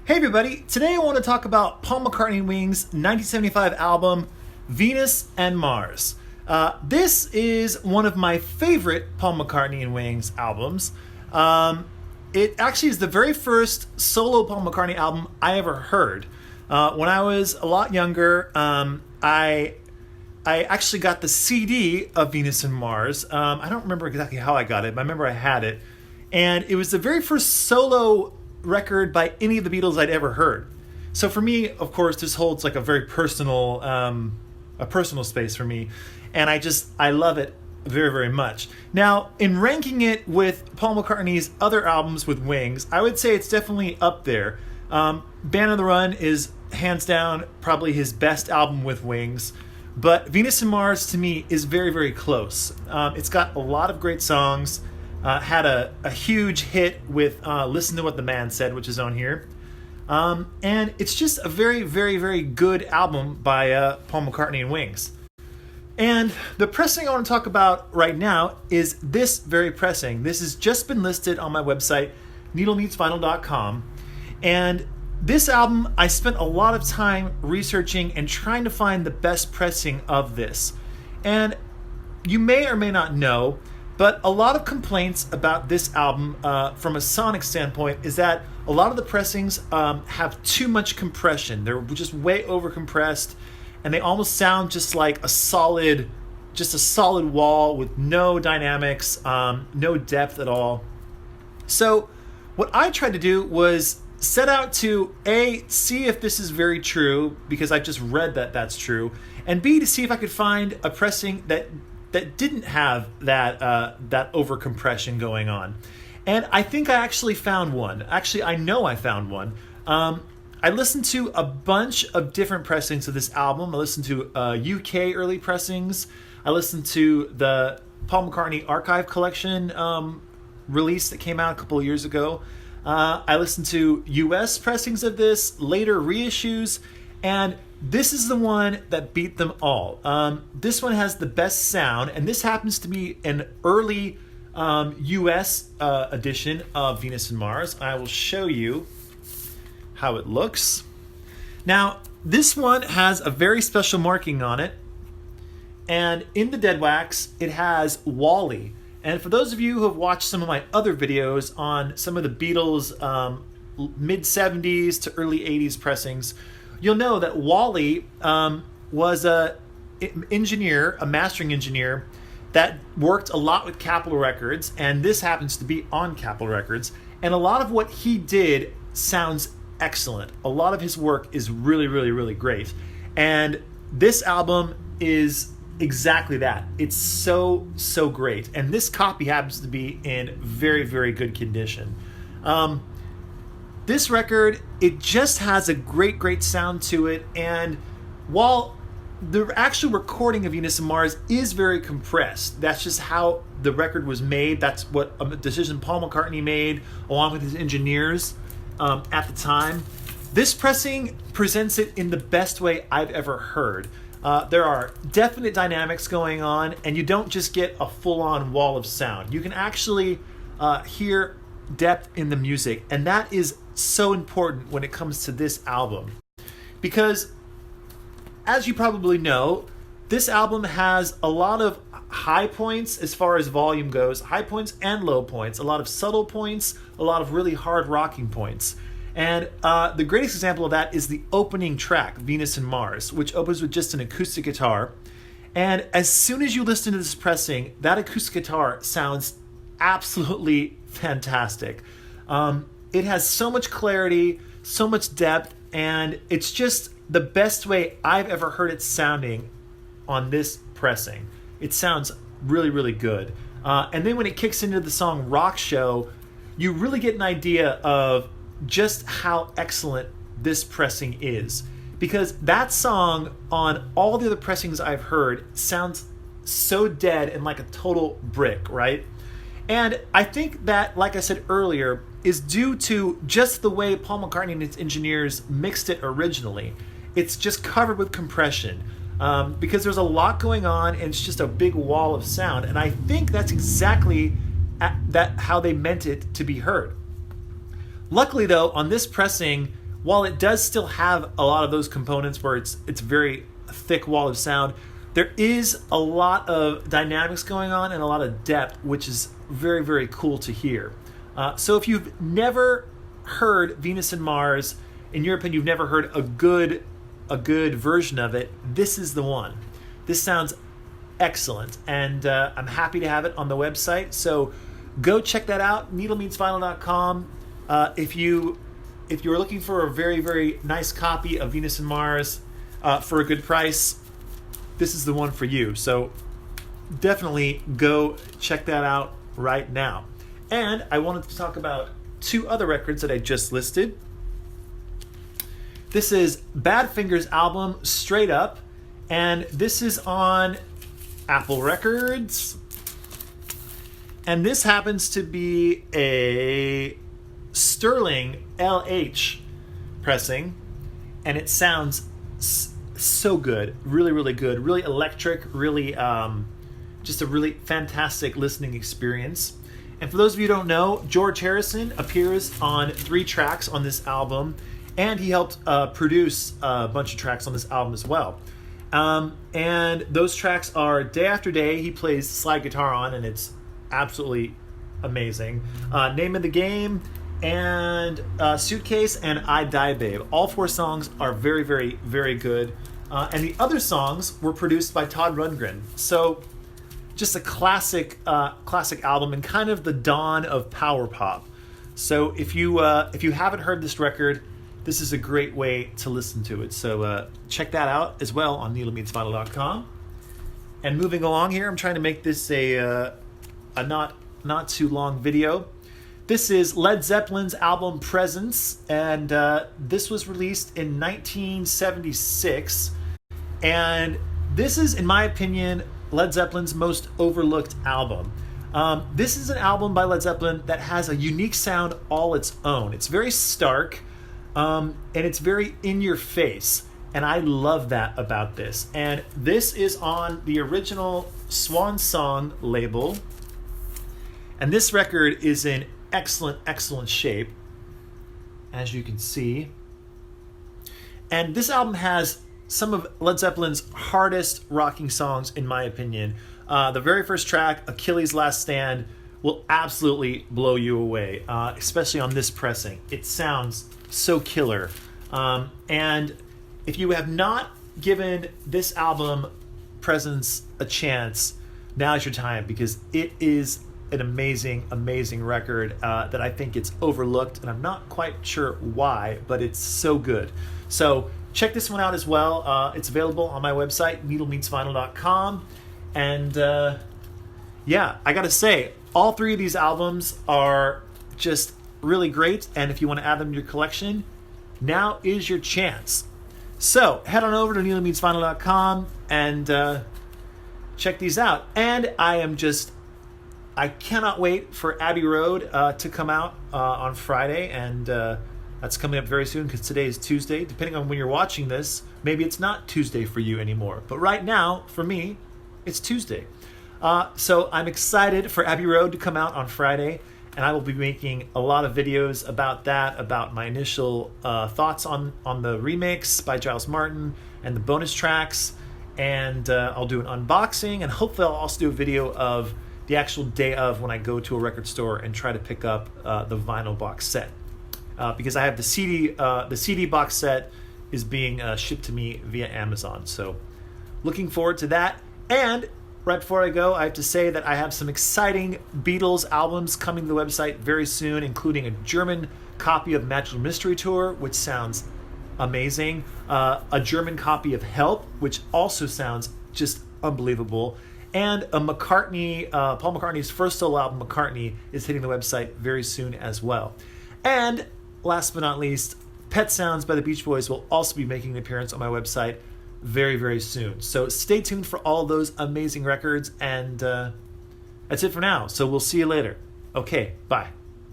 Hey everybody, today I want to talk about Paul McCartney and Wings' 1975 album, Venus and Mars. This is one of my favorite Paul McCartney and Wings albums. It actually is the very first solo Paul McCartney album I ever heard. When I was a lot younger, I actually got the CD of Venus and Mars. I don't remember exactly how I got it, but I remember I had it. And it was the very first solo record by any of the Beatles I'd ever heard. So for me, of course, this holds like a very personal, a personal space for me. And I love it very, very much. Now, in ranking it with Paul McCartney's other albums with Wings, I would say it's definitely up there. Band on the Run is hands down probably his best album with Wings. But Venus and Mars to me is very, very close. It's got a lot of great songs. Had a huge hit with Listen to What the Man Said, which is on here. And it's just a very, very, very good album by Paul McCartney and Wings. And the pressing I want to talk about right now is this very pressing. This has just been listed on my website, needlemeetsvinyl.com. And this album, I spent a lot of time researching and trying to find the best pressing of this. And you may or may not know, but a lot of complaints about this album from a sonic standpoint is that a lot of the pressings have too much compression. They're just way over compressed, and they almost sound just like a solid wall with no dynamics, no depth at all. So what I tried to do was set out to A, see if this is very true, because I just read that that's true, and B, to see if I could find a pressing that didn't have that over compression going on. And I think I actually found one. Actually, I know I found one. I listened to a bunch of different pressings of this album. I listened to UK early pressings. I listened to the Paul McCartney Archive Collection release that came out a couple of years ago. I listened to US pressings of this, later reissues, and this is the one that beat them all. This one has the best sound, and this happens to be an early US edition of Venus and Mars. I will show you how it looks. Now, this one has a very special marking on it, and in the dead wax, it has Wally. And for those of you who have watched some of my other videos on some of the Beatles mid-70s to early 80s pressings, you'll know that Wally was a mastering engineer that worked a lot with Capitol Records, and this happens to be on Capitol Records. And a lot of what he did sounds excellent. A lot of his work is really, really, really great. And this album is exactly that. It's so, so great. And this copy happens to be in very, very good condition. This record, it just has a great, great sound to it. And while the actual recording of Venus and Mars is very compressed, that's just how the record was made. That's what a decision Paul McCartney made along with his engineers at the time. This pressing presents it in the best way I've ever heard. There are definite dynamics going on, and you don't just get a full-on wall of sound. You can actually hear depth in the music, and that is so important when it comes to this album. Because, as you probably know, this album has a lot of high points as far as volume goes, high points and low points, a lot of subtle points, a lot of really hard rocking points. And the greatest example of that is the opening track, Venus and Mars, which opens with just an acoustic guitar. And as soon as you listen to this pressing, that acoustic guitar sounds absolutely fantastic. It has so much clarity, so much depth, and it's just the best way I've ever heard it sounding on this pressing. It sounds really, really good. And then when it kicks into the song Rock Show, you really get an idea of just how excellent this pressing is. Because that song on all the other pressings I've heard sounds so dead and like a total brick, right? And I think that, like I said earlier, is due to just the way Paul McCartney and his engineers mixed it originally. It's just covered with compression because there's a lot going on, and it's just a big wall of sound. And I think that's exactly how they meant it to be heard. Luckily, though, on this pressing, while it does still have a lot of those components where it's a very thick wall of sound, there is a lot of dynamics going on and a lot of depth, which is very, very cool to hear. So if you've never heard Venus and Mars, in your opinion, you've never heard a good version of it, this is the one. This sounds excellent, and I'm happy to have it on the website. So go check that out, needlemeetsvinyl.com. If you're looking for a very, very nice copy of Venus and Mars for a good price, this is the one for you. So definitely go check that out right now. And I wanted to talk about two other records that I just listed. This is Badfinger's album, Straight Up, and this is on Apple Records. And this happens to be a Sterling LH pressing, and it sounds so good, really, really good, really electric, really just a really fantastic listening experience. And for those of you who don't know, George Harrison appears on 3 tracks on this album, and he helped produce a bunch of tracks on this album as well. And those tracks are Day After Day, he plays slide guitar on, and it's absolutely amazing. Name of the Game, and Suitcase, and I Die Babe. All 4 songs are very, very, very good. And the other songs were produced by Todd Rundgren. So just a classic album, and kind of the dawn of power pop. So if you haven't heard this record, this is a great way to listen to it. So check that out as well on needlemeetsvinyl.com. And moving along here, I'm trying to make this a not too long video. This is Led Zeppelin's album Presence, and this was released in 1976. And this is, in my opinion, Led Zeppelin's most overlooked album. This is an album by Led Zeppelin that has a unique sound all its own. It's very stark, and it's very in your face. And I love that about this. And this is on the original Swan Song label. And this record is in excellent, excellent shape, as you can see. And this album has some of Led Zeppelin's hardest rocking songs, in my opinion. The very first track, Achilles' Last Stand, will absolutely blow you away, especially on this pressing. It sounds so killer. And if you have not given this album, Presence, a chance, now's your time, because it is an amazing, amazing record that I think it's overlooked, and I'm not quite sure why, but it's so good. So check this one out as well. It's available on my website, needlemeetsvinyl.com. And yeah, I gotta say, all 3 of these albums are just really great, and if you want to add them to your collection, now is your chance. So head on over to needlemeetsvinyl.com and check these out. And I cannot wait for Abbey Road to come out on Friday, and that's coming up very soon because today is Tuesday. Depending on when you're watching this, maybe it's not Tuesday for you anymore. But right now, for me, it's Tuesday. So I'm excited for Abbey Road to come out on Friday, and I will be making a lot of videos about that, about my initial thoughts on the remix by Giles Martin and the bonus tracks. And I'll do an unboxing, and hopefully I'll also do a video of the actual day of when I go to a record store and try to pick up the vinyl box set. Because I have the CD box set is being shipped to me via Amazon. So looking forward to that. And right before I go, I have to say that I have some exciting Beatles albums coming to the website very soon, including a German copy of Magical Mystery Tour, which sounds amazing, a German copy of Help, which also sounds just unbelievable, and a McCartney, Paul McCartney's first solo album, McCartney, is hitting the website very soon as well. And last but not least, Pet Sounds by the Beach Boys will also be making an appearance on my website very, very soon. So stay tuned for all those amazing records, and that's it for now. So we'll see you later. Okay, bye.